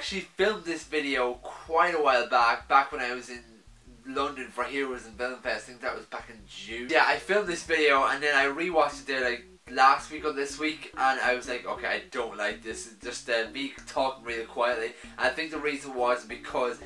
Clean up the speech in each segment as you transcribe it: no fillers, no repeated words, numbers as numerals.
actually filmed this video quite a while back when I was in London for Heroes and Film Fest. I think that was back in June. Yeah, I filmed this video and then I rewatched it there like last week or this week, and I was like, okay, I don't like this. It's just me talking really quietly. And I think the reason was because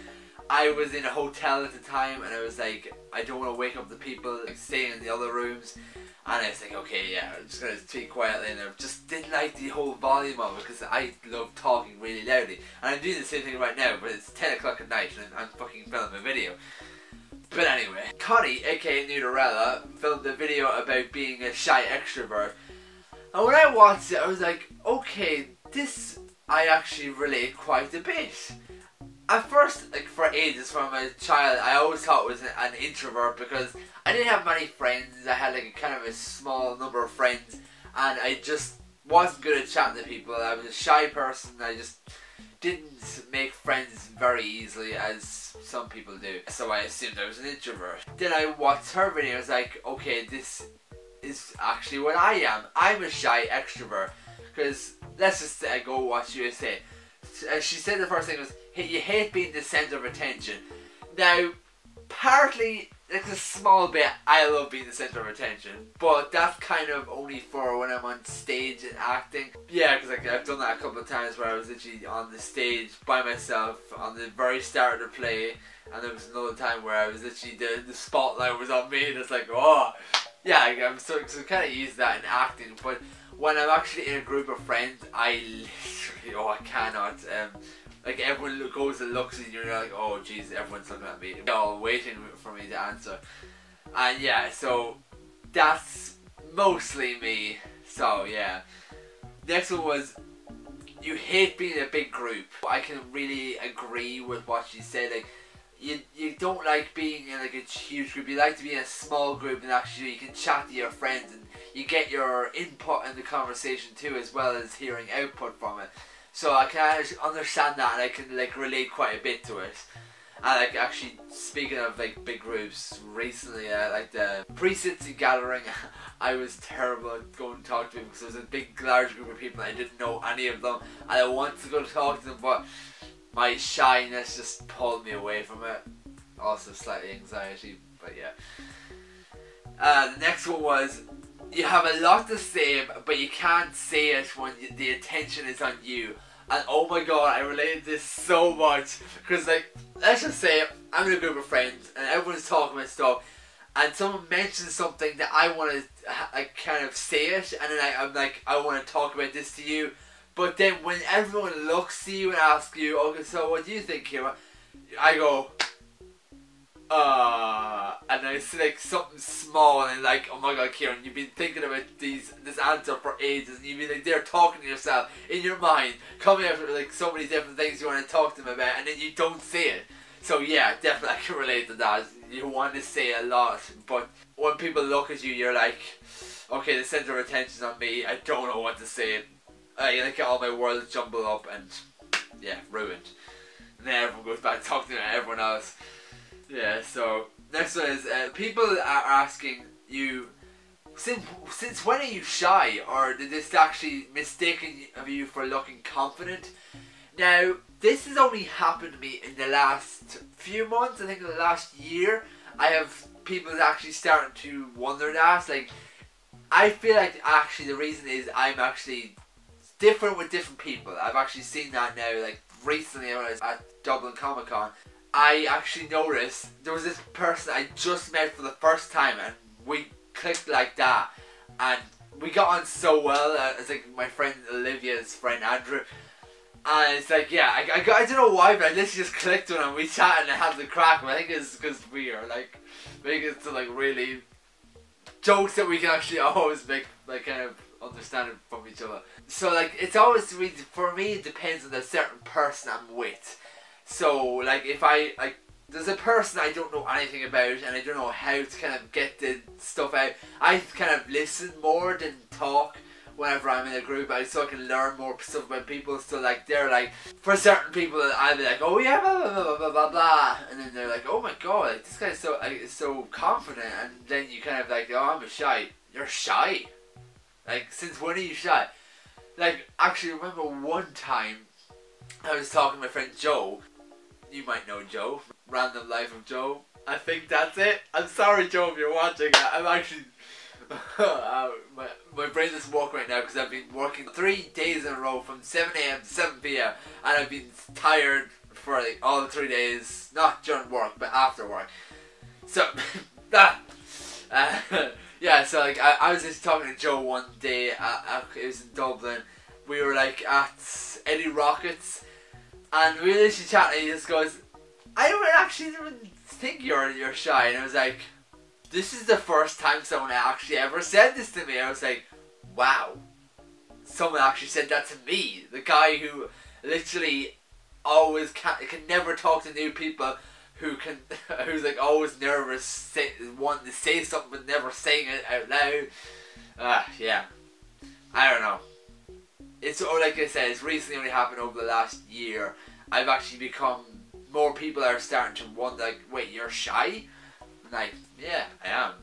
I was in a hotel at the time and I was like, I don't want to wake up the people like staying in the other rooms. And I was like, okay, yeah, I'm just going to speak quietly, and I just didn't like the whole volume of it because I love talking really loudly. And I'm doing the same thing right now, but it's 10 o'clock at night and I'm fucking filming a video. But anyway, Connie, aka Noodlerella, filmed a video about being a shy extrovert. And when I watched it, I was like, okay, this I actually relate quite a bit. At first, like for ages, from a child, I always thought I was an introvert because I didn't have many friends. I had like a kind of a small number of friends, and I just wasn't good at chatting to people. I was a shy person. I just didn't make friends very easily, as some people do. So I assumed I was an introvert. Then I watched her video. I was like, okay, this is actually what I am. I'm a shy extrovert. Because let's just go watch you say. She said the first thing was, you hate being the centre of attention. Now, partly, like a small bit, I love being the centre of attention, but that's kind of only for when I'm on stage and acting. Yeah, because like, I've done that a couple of times where I was literally on the stage by myself on the very start of the play, and there was another time where I was literally, the spotlight was on me, and it's like, oh, yeah, I'm so kind of used to that in acting, but when I'm actually in a group of friends, I literally, I cannot, like everyone goes and looks and you're like, oh jeez, everyone's looking at me. They're all waiting for me to answer. And yeah, so that's mostly me. So yeah. Next one was, you hate being in a big group. I can really agree with what she said. Like, you don't like being in like a huge group. You like to be in a small group and actually you can chat to your friends and you get your input in the conversation too, as well as hearing output from it. So I can understand that, and I can like relate quite a bit to it. And like, actually, speaking of like big groups, recently like the pre-City gathering, I was terrible at going to talk to people because there was a big large group of people and I didn't know any of them, and I wanted to go to talk to them, but my shyness just pulled me away from it. Also slightly anxiety, but yeah. The next one was, you have a lot to say, but you can't say it when the attention is on you. And oh my god, I related this so much. Because like, let's just say I'm in a group of friends and everyone's talking about stuff, and someone mentions something that I want to like kind of say it, and then I'm like, I want to talk about this to you. But then when everyone looks to you and asks you, okay, so what do you think, Kira? I go, and I say like something small, and like, oh my god, Kieran, you've been thinking about this answer for ages, and you've been like there talking to yourself in your mind, coming up with like so many different things you want to talk to them about, and then you don't say it. So yeah, definitely I can relate to that. You want to say a lot, but when people look at you, you're like, okay, the centre of attention's on me, I don't know what to say. I like get all my words jumbled up and yeah, ruined. And then everyone goes back talking to everyone else. Yeah, so next one is, people are asking you, since when are you shy, or did this actually mistaken of you for looking confident? Now, this has only happened to me in the last few months. I think in the last year, I have people actually starting to wonder that. Like, I feel like actually the reason is I'm actually different with different people. I've actually seen that now, like recently when I was at Dublin Comic Con. I actually noticed there was this person I just met for the first time and we clicked like that, and we got on so well. It's like my friend Olivia's friend Andrew, and it's like, yeah, I don't know why, but I literally just clicked with him. We chatted and had the crack. But I think it's because we are like making it to like really jokes that we can actually always make like kind of understanding from each other. So like, it's always really, for me it depends on the certain person I'm with. So like, if I like, there's a person I don't know anything about and I don't know how to kind of get the stuff out, I kind of listen more than talk whenever I'm in a group, so I can learn more stuff about people. So like, they're like, for certain people I'll be like, oh yeah, blah blah blah blah blah blah, and then they're like, oh my god, like, this guy's so so confident, and then you kind of like, oh, I'm a shy. You're shy? Like, since when are you shy? Like, actually, I remember one time I was talking to my friend Joe. You might know Joe. Random Life of Joe. I think that's it. I'm sorry, Joe, if you're watching. I'm actually... my brain doesn't work right now because I've been working 3 days in a row from 7 AM to 7 PM. And I've been tired for like all the 3 days. Not during work, but after work. So... yeah, so like I was just talking to Joe one day. It was in Dublin. We were like at Eddie Rockets, and we were literally chatting. And he just goes, "I don't actually even think you're shy." And I was like, "This is the first time someone actually ever said this to me." I was like, "Wow, someone actually said that to me." The guy who literally always can never talk to new people. Who's like always nervous, wanting to say something but never saying it out loud. Yeah, I don't know. It's like I said, it's recently only happened over the last year. I've actually become, more people are starting to wonder, like, wait, you're shy? I'm like, yeah, I am.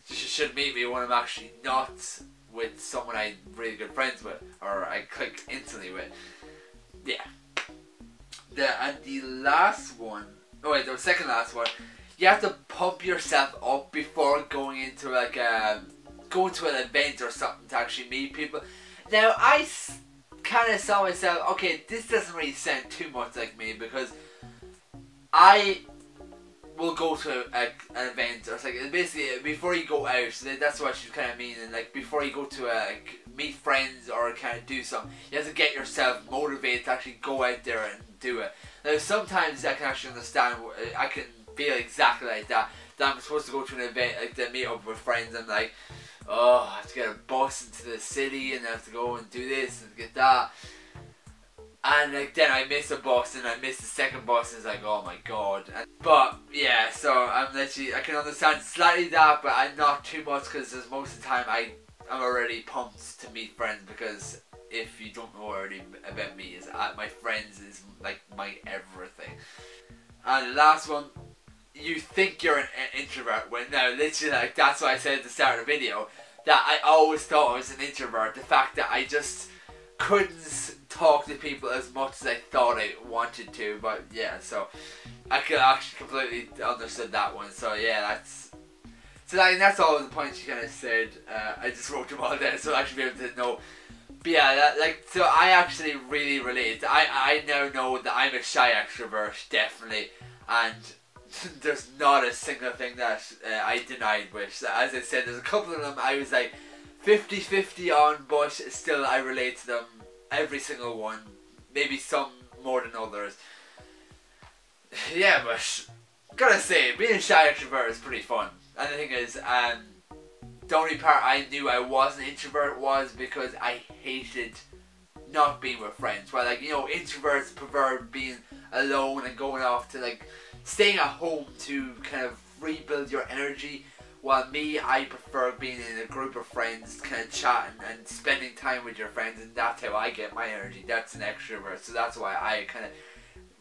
You should meet me when I'm actually not with someone I'm really good friends with, or I click instantly with. Yeah. And the last one. Oh wait, the second last one. You have to pump yourself up before going into like going to an event or something to actually meet people. Now I kind of saw myself, okay, this doesn't really sound too much like me because I will go to an event or something. Basically, before you go out, so that's what she's kind of meaning. Like before you go to like, meet friends or kind of do something, you have to get yourself motivated to actually go out there and do it. Now sometimes I can actually understand, I can feel exactly like that I'm supposed to go to an event, like to meet up with friends. I'm like, oh, I have to get a bus into the city and I have to go and do this and get that. And like then I miss a bus and I miss the second bus and it's like, oh my god. But yeah, so I'm literally, I can understand slightly that, but I'm not too much because most of the time I'm already pumped to meet friends because if you don't know already about me, is my friends is like my everything. And the last one, you think you're an introvert when now literally like that's what I said at the start of the video, that I always thought I was an introvert. The fact that I just couldn't talk to people as much as I thought I wanted to, but yeah, so I could actually completely understood that one. So yeah, that's all the points you kind of said. I just wrote them all down so I'll actually be able to know. But yeah, so I actually really relate. I now know that I'm a shy extrovert, definitely, and there's not a single thing that I denied which. As I said, there's a couple of them I was like 50-50 on, but still I relate to them, every single one, maybe some more than others. Yeah, but gotta say, being a shy extrovert is pretty fun. And the thing is, the only part I knew I was an introvert was because I hated not being with friends. Well, like, you know, introverts prefer being alone and going off to like staying at home to kind of rebuild your energy. While me, I prefer being in a group of friends, kind of chatting and spending time with your friends, and that's how I get my energy. That's an extrovert, so that's why I kind of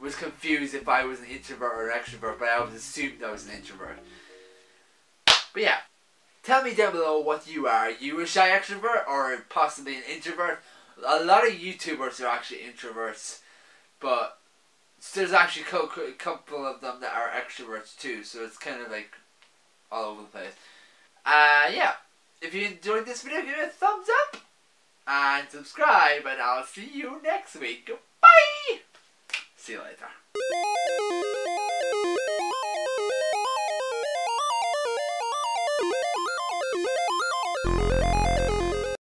was confused if I was an introvert or an extrovert, but I always assumed I was an introvert. But yeah, tell me down below what you are. Are you a shy extrovert or possibly an introvert? A lot of YouTubers are actually introverts, but there's actually a couple of them that are extroverts too, so it's kind of like all over the place. Yeah, if you enjoyed this video, give it a thumbs up and subscribe, and I'll see you next week. Goodbye! See you later.